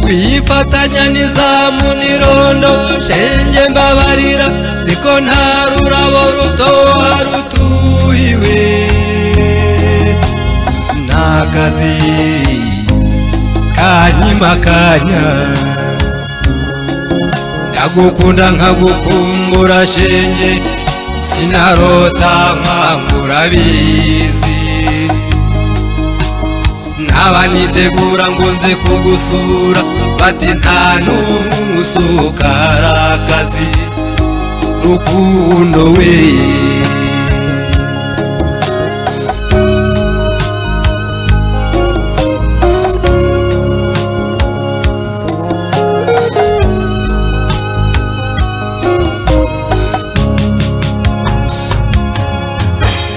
Wifatanya n'izamu n'irondo shenge mbabarira ziko nta rurabo rutoha rutuhiwe n'akazi kanyimakanya ndagukunda nkagukumbura shenge sinarota nkangura bizi nabanitegura ngo nze kugusura bati nta n'umwe usohoka hari akazi rukundo we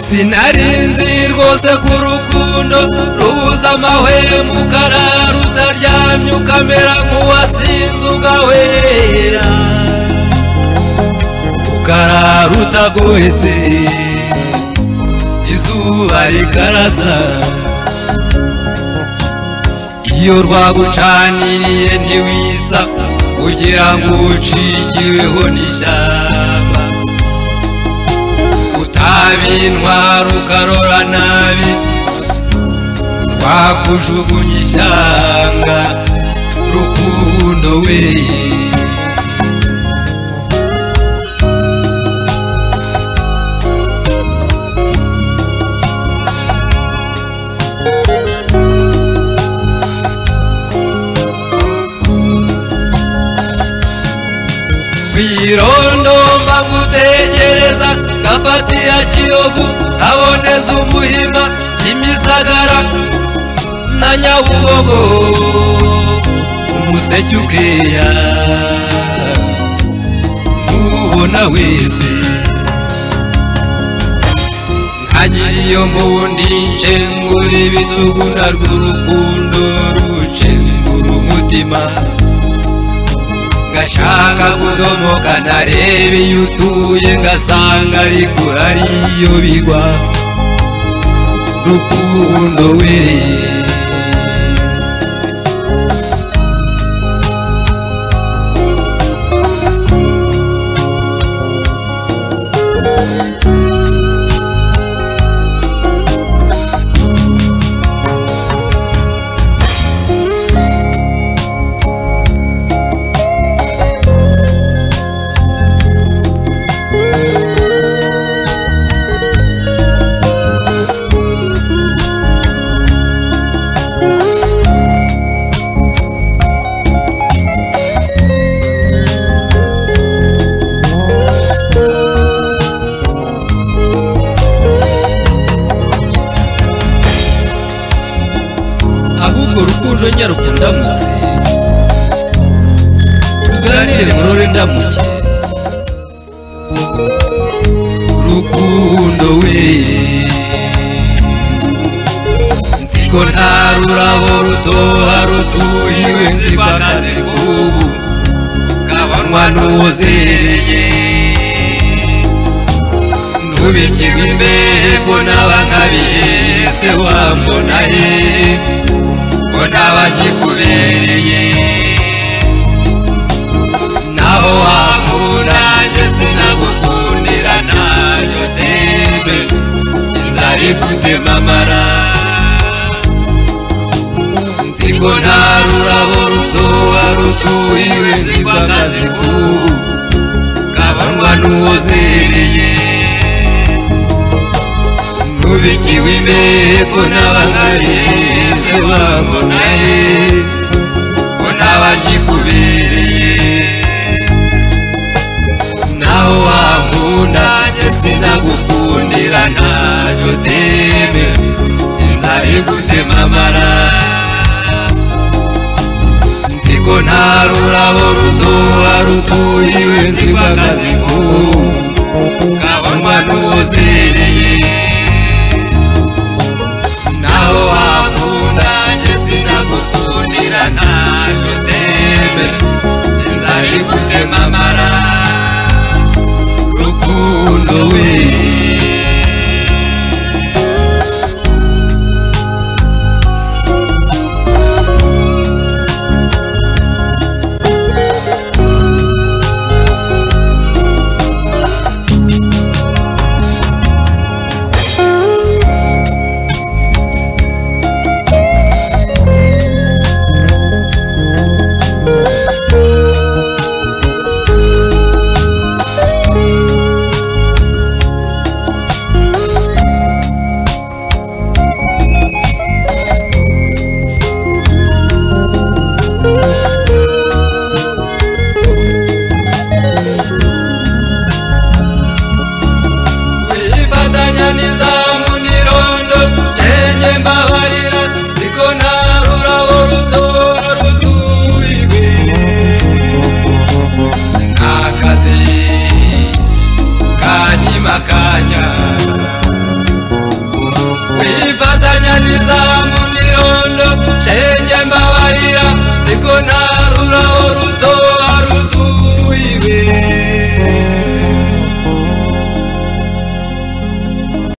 sinarinzi rwose ku rukundo rubuza amahwemo ukarara utaryamye ukamera nk'uwasinze ugahwera ukarara utagohetse izuba rikarasa iyo rwagucaniriye ntiwiza ugira ngo ucikiweho n'ishyamba utabintwara ukarora nabi twakujugunya ishyanga rukundo we kwirondo mba ngutegereza ngafatiya Kiyovu aboneza umuhima Kimisagara na Nyabugogo umuseke ukeya ubona wese nkagira iyo mbundi nshengura ibitugu narwo urukundo rucengura umutima ngashaka kudomoka narebe iyo utuye ngasanga ariko ariyo bigwa rukundo we rukundo nyarukunda mutse tuganire murore ndamuke rukundo we nziko nta rurabo rutoha rutuhiwe nzibakaze kubu kabanwa n'uwozereye nubikirwa imbere ko n'abankabiye se wambona he n'abagikubereye naho wamura nje sinagukundira ntacyo teme inzara ikutema amara nziko nta rurabo rutoha rutuhiwe nzibakaze kubu kabanwa n'uwozereye nubikiwe imbere ko n'abankabiye se wambona he kuko nta rurabo rutoha rutuhiwe nzigwakazi kabonwa n'uwuzereye naho wakunda nje sinagukundira ntacyo teme nzari gutema amara rukundo we makanya wifatanya nizamu nirondo chenye